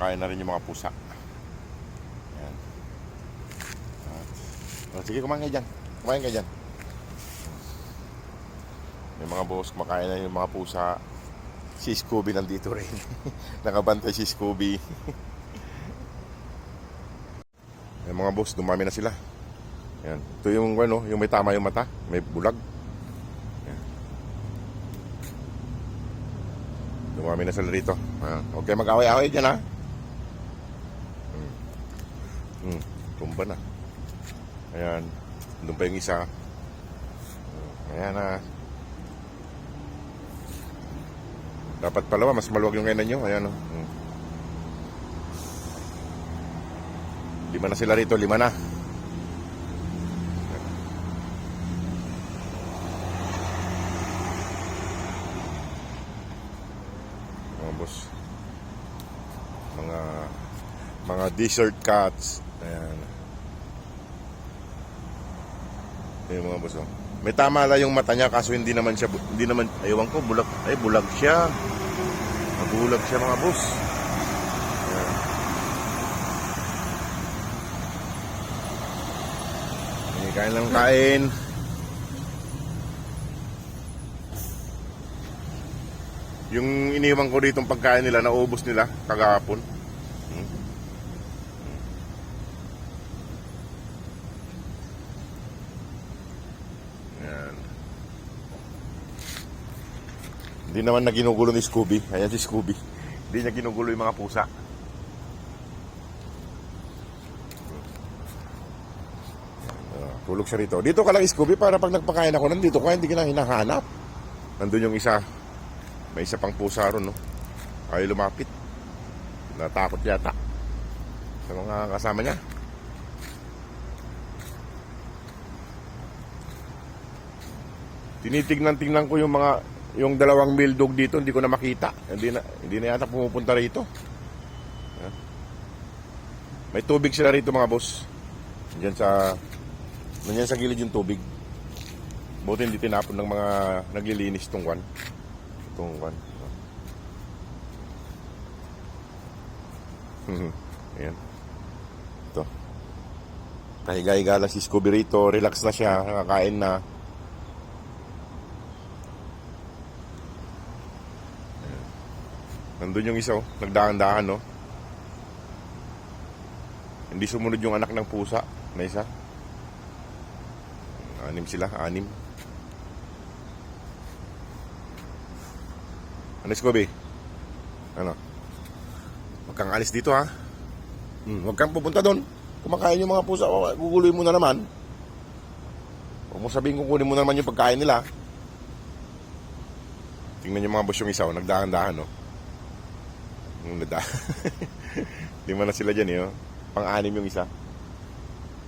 kumakain na rin yung mga pusa. Ayan. Sige, kumain kayo dyan. Kumain kayo dyan. May mga boss, kumakain na yung mga pusa. Si Scooby nandito rin. Nakabantay si Scooby. Yung mga boss, dumami na sila. Ayan. Ito yung ano, yung may tama yung mata, may bulag. Ayan. Dumami na sila rito. Ayan. Okay, mag-away-away dyan ha. Tumba na. Ayan. Doon pa yung isa. Ayan na. Dapat pala mas maluwag yung kainan nyo. Ayan o. 5 na sila rito, 5 na. Mga boss. Mga desert cats. Ayan. Yung mga boss. May tama lang yung mata niya kaso hindi naman aywan ko bulag. Ay bulag siya. Nabulag siya mga boss. Ayan. Kain lang kain. Yung iniwan ko dito pagkain nila, naubos nila kagahapon. Ayan. Hindi naman na ginugulo ni Scooby. Ayan si Scooby. Hindi niya ginugulo yung mga pusa. Tulog siya rito. Dito ka lang, Scooby, para pag nagpakain ako, nandito ka, hindi ka na hinahanap. Nandun yung isa. May isa pang pusa ron, no? Ayaw lumapit. Natakot yata sa mga kasama niya. Tinitignan-tingnan ko yung dalawang male dog dito, hindi ko na makita. Hindi na yata pumupunta rito. May tubig sila rito, mga boss. Nandiyan sa gilid yung tubig. Buti hindi tinapon ng mga naglilinis itong kwan. Ayan. Ito. Kahiga-higa lang si Scooby rito. Relax na siya. Nakakain na. Ayan. Nandun yung isa, oh. Nagdahan-dahan, no? Hindi sumunod yung anak ng pusa na isa. 6 sila, 6. Ano, Scooby? Ano? Huwag kang alis dito, ha? Huwag kang pupunta doon. Kumakain yung mga pusa, guguloy mo na naman. Huwag mo sabihin kukunin mo na naman yung pagkain nila. Tingnan yung mga boss yung isa, nagdahan-dahan, no? Lima na sila dyan, eh, oh. Pang-6 yung isa.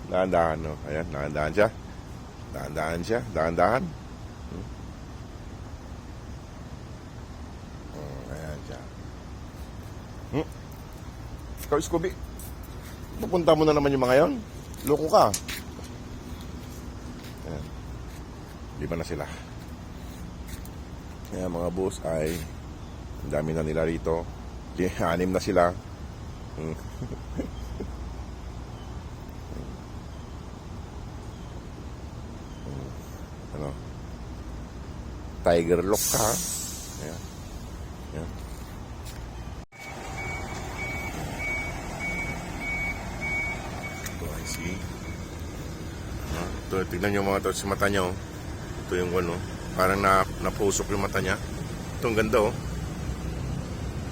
Dahan-dahan, no? Ayan, dahan-dahan siya. Dahan-dahan. Ayan siya. Ikaw, Scooby, pupunta mo na naman yung mga yon. Loko ka. Ayan. 5 na sila. Ayan, mga boss, ay ang dami na nila rito. 6 na sila. Ano? Tiger lock ka. Ayan. Ayan. Ito, I see. Ito, tignan nyo mga ito sa mata niya, oh. Ito yung ano, parang napusok yung mata niya. Ito, ang ganda, oh.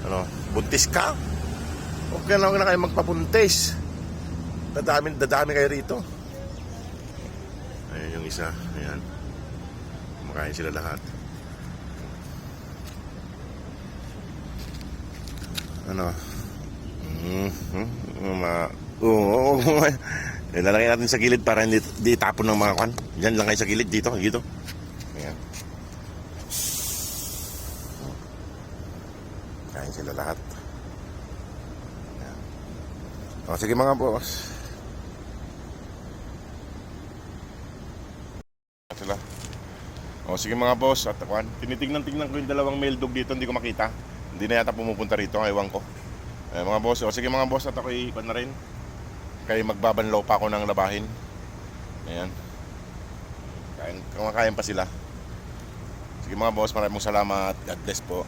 Ano, buntis ka? Okay na kayo magpabuntis. Dadami kayo rito. Ayan yung isa. Ayan. Kumakain sila lahat. Ano? Lalagay natin sa gilid para hindi itapon ng mga kwan. Diyan lang kayo sa gilid. Dito. Ayan. Kain sila lahat. Ayan. O, sige mga boss. Sila. O, sige mga boss. At tinitignan ko yung dalawang male dog dito. Hindi ko makita. Hindi na yata pumupunta rito. Ewan ko. Mga boss, o sige mga boss, at ako'y ikot na rin. Kaya magbabanlaw pa ako ng labahin. Ayan. Kumakain pa sila. Sige mga boss, maraming salamat. God bless po.